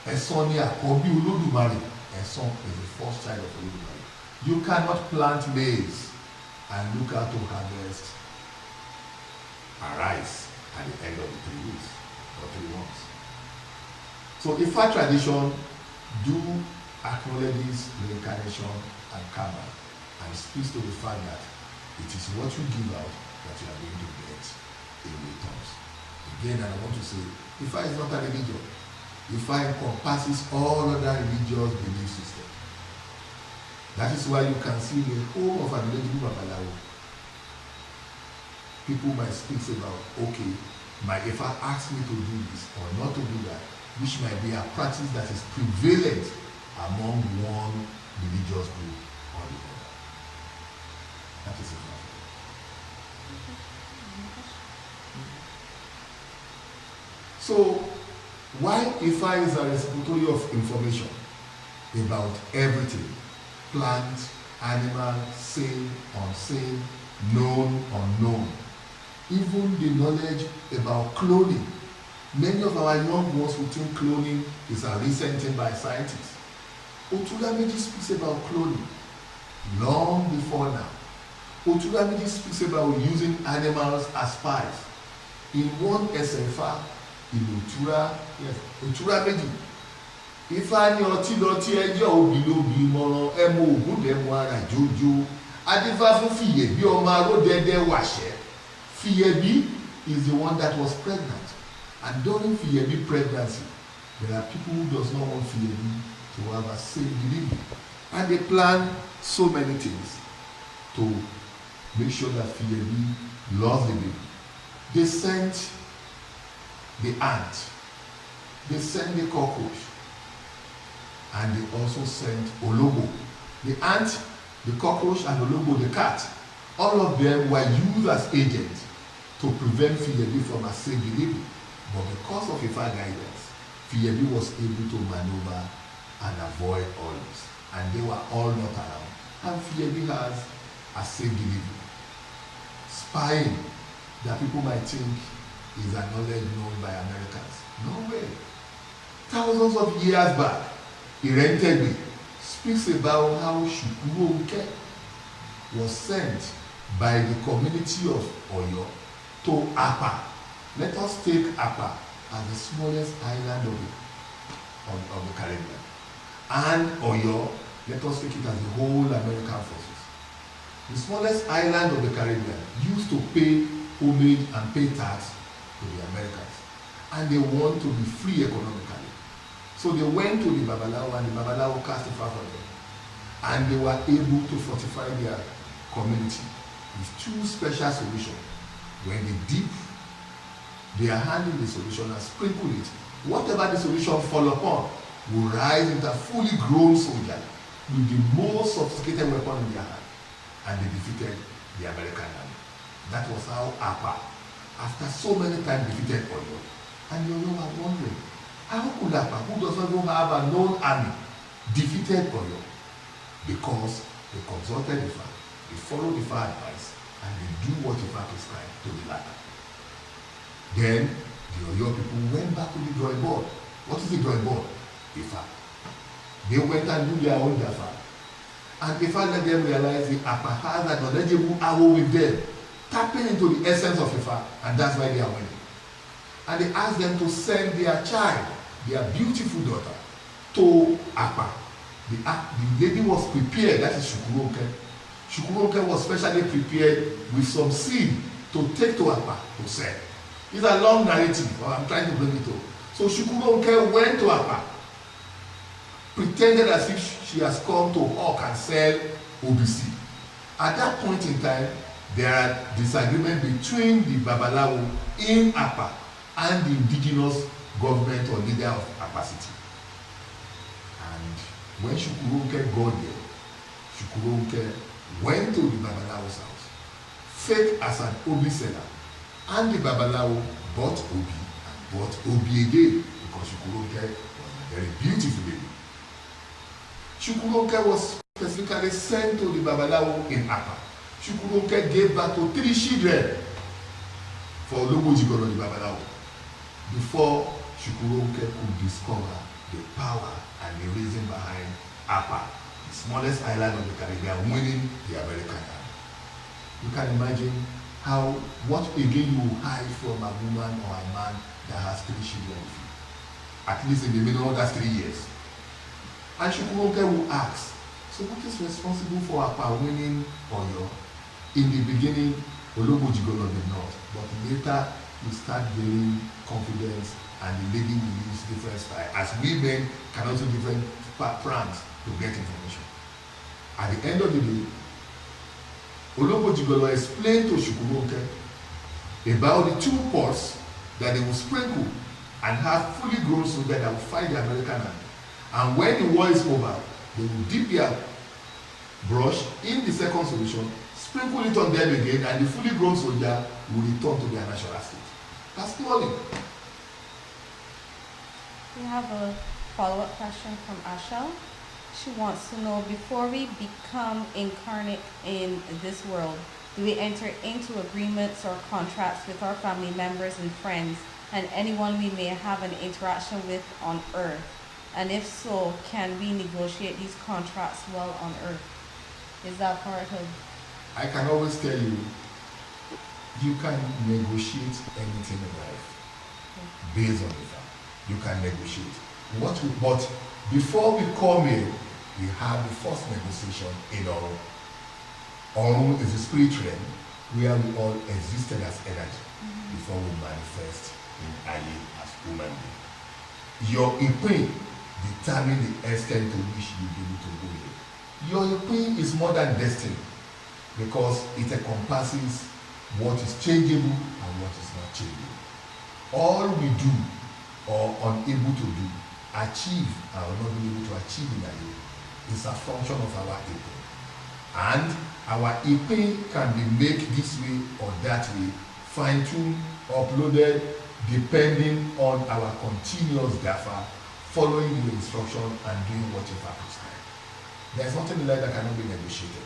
A song here, Obi Olodumare. A song is the first child of Olodumare. You cannot plant maize and look out to harvest a rice at the end of the 3 weeks or 3 months. So Ifa tradition do acknowledges reincarnation and karma and speaks to the fact that it is what you give out that you are going to get in returns. Again, and I want to say, Ifa is not a religion. Ifa encompasses all other religious belief systems. That is why you can see the whole of a religion Babalawo. People might speak about, okay, my Ifa asked me to do this or not to do that, which might be a practice that is prevalent among one religious group or the other. That is it. So, why Ifa is a repository of information about everything, plant, animal, seen, unseen, known, unknown, even the knowledge about cloning. Many of our young ones who think cloning is a recent thing by scientists. Otulamiji speaks about cloning long before now. Otulamiji speaks about using animals as spies. In one SFA, in Otura, yes, Otulamiji, Ifá ní ọtí lọtí ẹjọ́ òbí ló bí mọ́rán ẹmu ògùn dẹ̀mú ara jójó adífá fún Fìyèbí ọmọ aródẹ́dẹ́ wàṣẹ́. Fìyèbí is the one that was pregnant, and during Fìyèbí pregnancy there are people who does not want Fìyèbí to have a safe delivery, and they plan so many things to make sure that Fìyèbí loves the baby. They sent the ant, they sent the cockroach, and they also sent Olowo. The ant, the cockroach, and Olowo, the cat, all of them were used as agents to prevent Fìyèbí from a safe delivery. But because of Ifa guidance, Fìyèbí was able to maneuver and avoid all this. And they were all not around. And Fìyèbí has a safe delivery. Spying that people might think is a knowledge known by Americans. No way. Thousands of years back, Irentegbe speaks about how Shukwuonke was sent by the community of Oyo to Apa. Let us take Apa as the smallest island of the Caribbean. And Oyo, let us take it as the whole American forces. The smallest island of the Caribbean used to pay homage and pay tax to the Americans. And they want to be free economically. So they went to the Babalawo, and the Babalawo cast a fire for them. And they were able to fortify their community with two special solutions. When they dip their hand in the solution and sprinkle it, whatever the solution fall upon will rise into a fully grown soldier with the most sophisticated weapon in their hand. And they defeated the American army. That was how Apa, after so many times, defeated Oyo. And you know, I'm wondering, how could Apa, who does not even have a known army, defeated Oyo because they consulted Ifa, they followed Ifa advice, and they do what Ifa prescribed to the latter. Then the Oyo people went back to the drawing board. What is the drawing board? Ifa. They went and do their own Dafa. And Ifa let them realize the Apa has an knowledgeable Awo with them, tapping into the essence of Ifa, and that's why they are winning. And they asked them to send their child, their beautiful daughter, to Apa. The lady was prepared, that is Shukuronke. Shukuronke was specially prepared with some seed to take to Apa to sell. It's a long narrative, but I'm trying to bring it up. So Shukuronke went to Apa, pretended as if she has come to hawk and sell OBC. At that point in time, there are disagreement between the Babalawo in Apa and the indigenous government or leader of Apa City. And when Shukuronke got there, Shukuronke went to the Babalawo's house, fake as an Obi seller, and the Babalawo bought Obi and bought Obi again because Shukuronke was a very beautiful lady. Shukuronke was specifically sent to the Babalawo in Apa. Shukuronke gave birth to 3 children for Oluwo Olatunji the Babalawo before Shukuronke could discover the power and the reason behind Apa, the smallest island of the Caribbean, winning the American Army. You can imagine what again you will hide from a woman or a man that has 3 children with you, at least in the middle of that 3 years. And Shukuronke will ask, so what is responsible for Apa winning Oyo? In the beginning, Oluwo Olatunji did not, but later we start gaining confidence, and the lady will use different style, as women can also different pranks to get information. At the end of the day, Oluwo Olatunji explained to Shukuronke about the 2 pots that they will sprinkle and have fully grown so that they will fight the American army. And when the war is over, they will dip their brush in the second solution, sprinkle it on them again, and the fully grown soldier will return to their natural state. That's cloning. We have a follow-up question from Asha. She wants to know, before we become incarnate in this world, do we enter into agreements or contracts with our family members and friends and anyone we may have an interaction with on earth? And if so, can we negotiate these contracts while on earth? Is that part of... I can always tell you, you can negotiate anything in life based on the fact. You can negotiate. But before we come here, we have the first negotiation in Oru. Oru is a spirit realm where we all existed as energy before we manifest in Aye as human being. Your Ipin determine the extent to which you be able to go here. Your Ipin is more than destiny because it encompasses what is changeable and what is not changeable. All we do or unable to do, achieve or not be able to achieve in Aye is a function of our Ipin. And our Ipin can be made this way or that way, fine-tuned, uploaded, depending on our continuous DAFA, following the instruction and doing whatever prescribed. There is nothing in life that cannot be negotiated.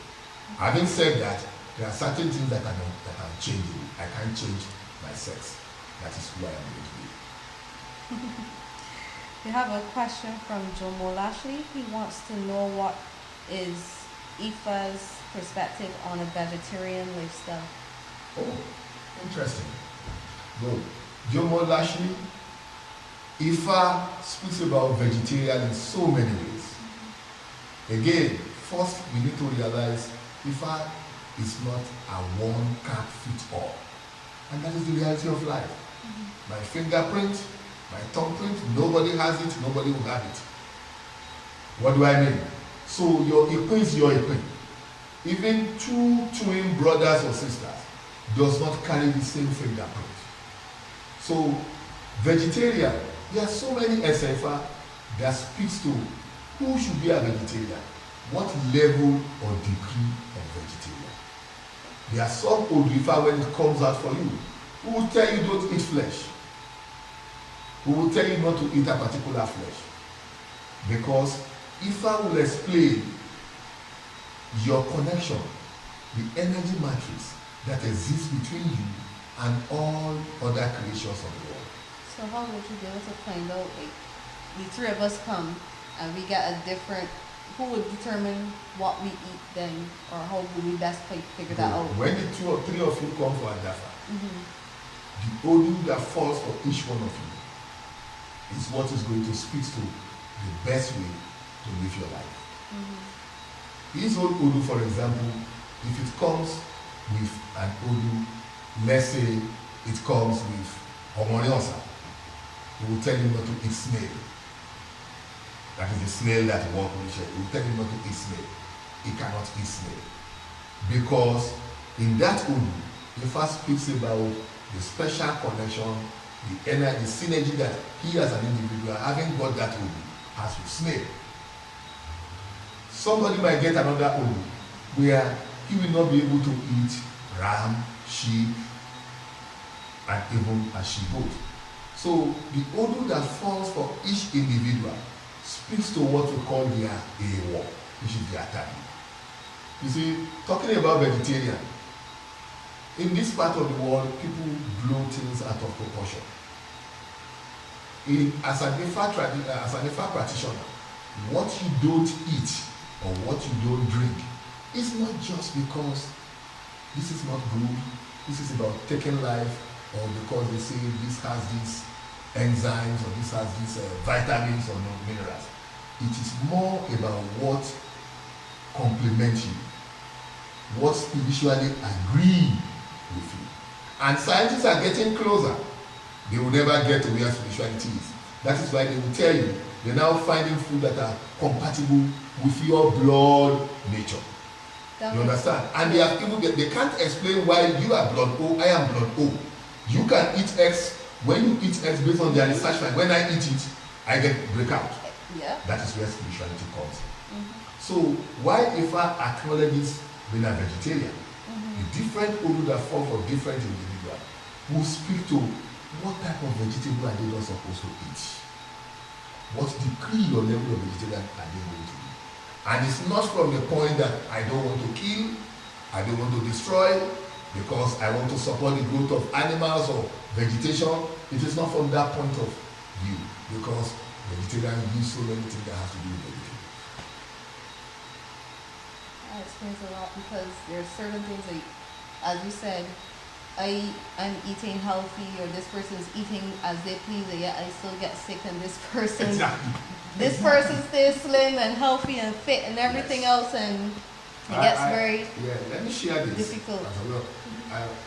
Having said that, there are certain things that are changeable. I can't change my sex. That is who I am going to be. We have a question from Jomo Lashley. He wants to know what is Ifa's perspective on a vegetarian lifestyle. Oh, interesting. Good. Jomo Lashley, Ifa speaks about vegetarian in so many ways. Again, first we need to realize Ifa is not a one cap fit all. And that is the reality of life. My fingerprint, my thumbprint, nobody has it, nobody will have it. What do I mean? So your Ipin is your Ipin. Even 2 twin brothers or sisters does not carry the same fingerprint. So vegetarian, there are so many SFA that speaks to who should be a vegetarian, what level or degree of vegetarian. There are some Odrifa when it comes out for you, who will tell you don't eat flesh, who will tell you not to eat a particular flesh, because Ifa will explain your connection, the energy matrix that exists between you and all other creatures of the world. So how would you be able to find out, like, the three of us come and we get a different, who would determine what we eat then, or how would we best figure that out? When the two or three of you come for Adafa, Mm-hmm. the odu that falls for each one of you is what is going to speak to the best way to live your life. Mm-hmm. This whole odu, for example, if it comes with an odu, let's say it comes with homoriosa, it will tell you not to eat snail. That is the snail that walks with you. It will tell you not to eat snail. He cannot eat snail. Because in that odu, he first speaks about the special connection, the energy, the synergy that he as an individual, having got that odu, has with snail. Somebody might get another odu where he will not be able to eat ram, sheep, and even a she goat. So the odu that falls for each individual speaks to what we call their AWA, which is their taboo. You see, talking about vegetarian, in this part of the world, people blow things out of proportion. As an Ifa practitioner, what you don't eat or what you don't drink is not just because this is not good, this is about taking life, or because they say this has these enzymes or this has these vitamins or no minerals. It is more about what complements you, what spiritually agree with you. And scientists are getting closer. They will never get to where spirituality is. That is why they will tell you they're now finding food that are compatible with your blood nature. You understand? And they have people they can't explain why you are blood O, I am blood O. You can eat X. When you eat X based on their research, like when I eat it, I get breakout. Yeah. That is where spirituality comes in. Mm-hmm. So why Ifa acknowledges being a vegetarian, Mm-hmm. the different odu that fall for different individuals will speak to what type of vegetable are they not supposed to eat? What degree or level of vegetarian are they going to be? And it's not from the point that I don't want to kill, I don't want to destroy, because I want to support the growth of animals or vegetation. It is not from that point of view, because vegetarian use so many things that have to do with vegetarian. That explains a lot, because there are certain things like, as you said, I'm eating healthy, or this person is eating as they please, and yet I still get sick, and this person, this person stays slim and healthy and fit and everything else, and it gets very let me share this difficult. as well.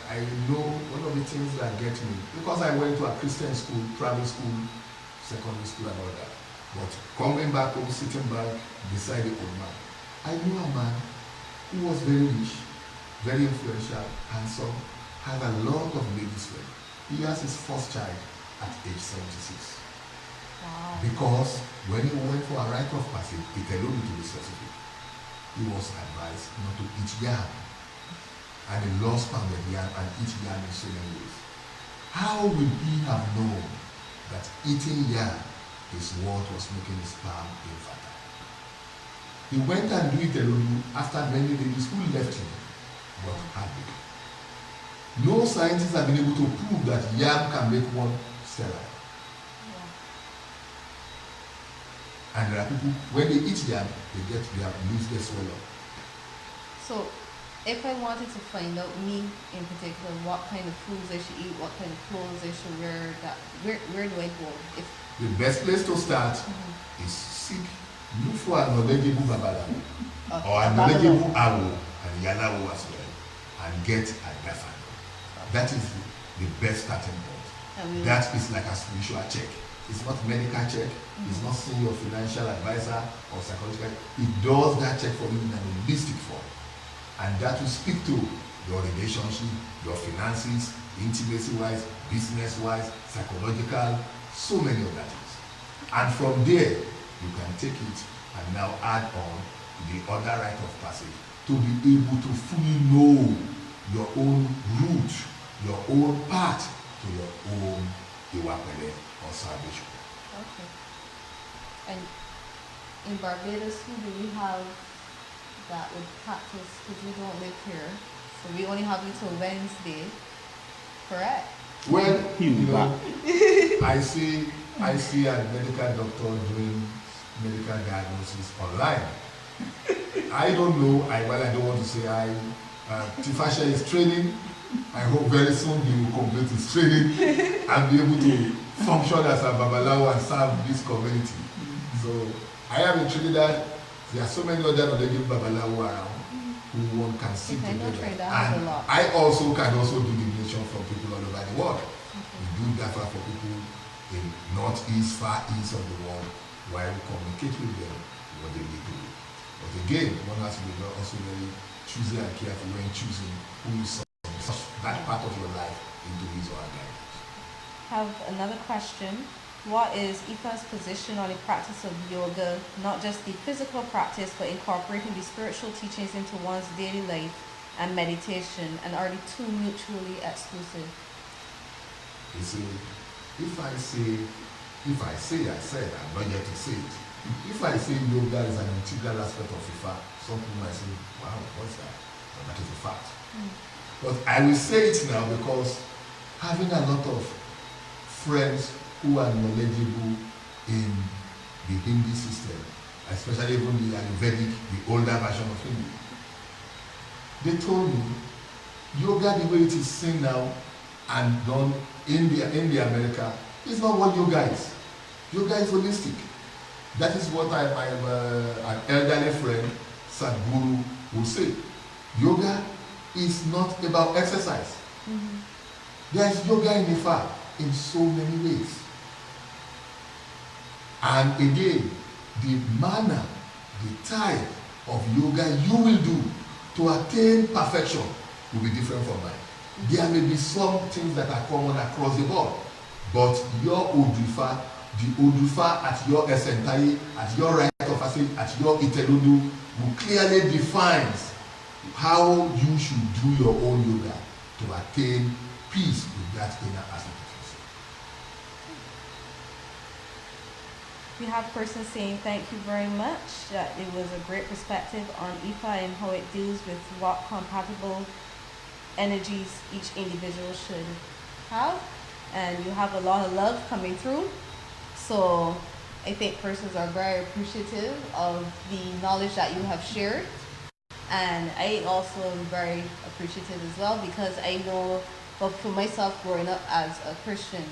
I know one of the things that get me, because I went to a Christian school, private school, secondary school, and all that. But coming back home, sitting back beside the old man, I knew a man who was very rich, very influential, handsome, had a lot of ladies friends. He has his first child at age 76. Wow. Because when he went for a rite of passage, it allowed him to be specific. He was advised not to eat yam. And he lost pounded yam and eat yam in so many ways. How would he have known that eating yam is what was making his sperm infertile? He went and do it alone after many ladies who left him, but happy. No scientists have been able to prove that yam can make one sterile. Yeah. And there are people, when they eat yam, their leaves get swollen up. So, if I wanted to find out, me in particular, what kind of foods I should eat, what kind of clothes I should wear, where do I go? If The best place to start is seek, look for a knowledgeable babalawo or a knowledgeable awo and yalawo as well, and get a dafa. That is the best starting point. That is like a spiritual check. It's not medical check. It's not seeing your financial advisor or psychological. It does that check for you in a holistic form. And that will speak to your relationship, your finances, intimacy-wise, business-wise, psychological, so many of that things. And from there, you can take it and now add on the other rite of passage to be able to fully know your own root, your own path to your own iwapele or salvation. okay. And In Barbados, who do we have that would practice? Because we don't live here, so we only have you till Wednesday, correct? Well, I see a medical doctor doing medical diagnosis online. I don't know. I don't want to say Tifasha is training. I hope very soon he will complete his training and be able to function as a babalawo and serve this community. So I am in Trinidad. There are so many other knowledgeable babalawo around who one can sit together. And I also can do divination for people all over the world. We do that for people in northeast, far east of the world, while we communicate with them what they need to do. But again, one has to be also very choosy and careful when choosing who is that part of your life into his or her guidance. Have another question. What is Ifa's position on the practice of yoga, not just the physical practice, but incorporating the spiritual teachings into one's daily life and meditation, and are the two mutually exclusive? You see, if I say, I said, I'm not yet to say it. If I say yoga is an integral aspect of Ifa, some people might say, wow, what's that? But that is a fact. But I will say it now because having a lot of friends who are knowledgeable in the Hindi system, especially even the Ayurvedic, the older version of Hindi, they told me yoga, the way it is seen now and done in the America, is not what yoga is. Yoga is holistic. That is what an elderly friend, Sadhguru, would say. Yoga is not about exercise. There is yoga in Ifa in so many ways. And again, the manner, the type of yoga you will do to attain perfection will be different from mine. There may be some things that are common across the board, but your Odrifa, the Odrifa at your Esentai, at your rite of passage, at your Iteludu, will clearly defines how you should do your own yoga to attain peace with that inner aspect of yourself. We have persons saying thank you very much, that it was a great perspective on Ifa and how it deals with what compatible energies each individual should have. And you have a lot of love coming through. So I think persons are very appreciative of the knowledge that you have shared. And I also am very appreciative as well, because I know, but for myself growing up as a Christian,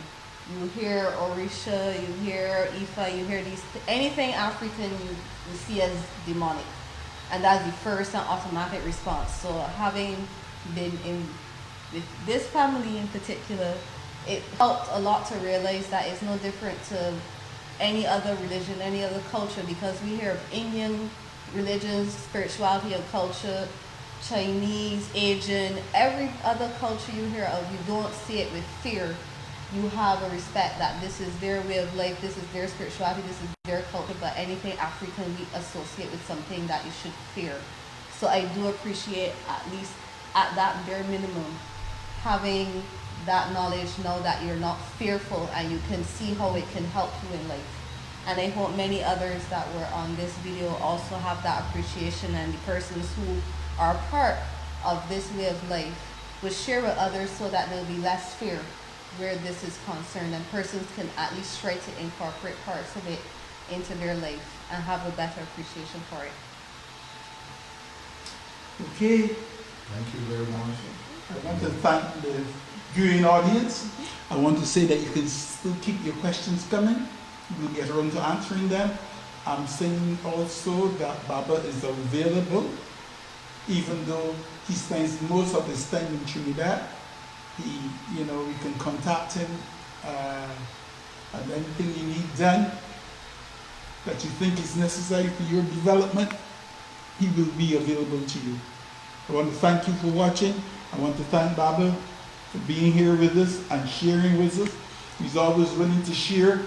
you hear Orisha, you hear Ifa, you hear these, anything African you see as demonic. And that's the first and automatic response. So having been in with this family in particular, it helped a lot to realize that it's no different to any other religion, any other culture, because we hear of Indian religions, spirituality and culture, Chinese, Asian, every other culture you hear of, you don't see it with fear. You have a respect that this is their way of life, this is their spirituality, this is their culture, but anything African we associate with something that you should fear. So I do appreciate, at least at that bare minimum, having that knowledge now that you're not fearful and you can see how it can help you in life. And I hope many others that were on this video also have that appreciation, and the persons who are part of this way of life will share with others so that there'll be less fear where this is concerned, and persons can at least try to incorporate parts of it into their life and have a better appreciation for it. Okay, Thank you very much. I want to thank the viewing audience. I want to say that you can still keep your questions coming. We'll get around to answering them. I'm saying also that Baba is available, even though he spends most of his time in Trinidad. We can contact him and anything you need done that you think is necessary for your development, he will be available to you. I want to thank you for watching. I want to thank Baba for being here with us and sharing with us. He's always willing to share.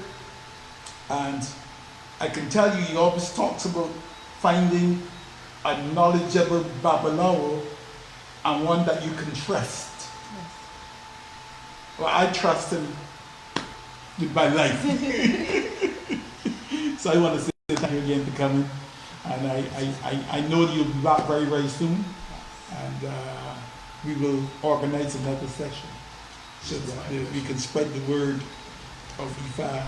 And I can tell you, he always talks about finding a knowledgeable Babalawo and one that you can trust. Yes. Well, I trust him with my life. So I want to say Thank you again for coming. And I know that you'll be back very, very soon. And we will organize another session so that we can spread the word of Ifa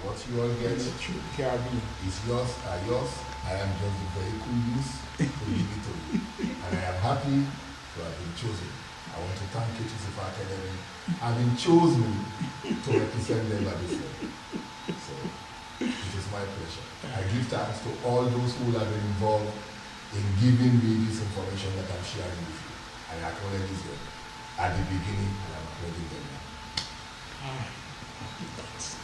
What you all get through the Caribbean. is yours, are yours. I am just the vehicle used to give it to you. And I am happy to have been chosen. I want to thank you, Ifa Academy, having chosen me to represent them at this level. So, it is my pleasure. I give thanks to all those who have been involved in giving me this information that I'm sharing with you. And I acknowledge them at the beginning and I'm acknowledging them now. All right.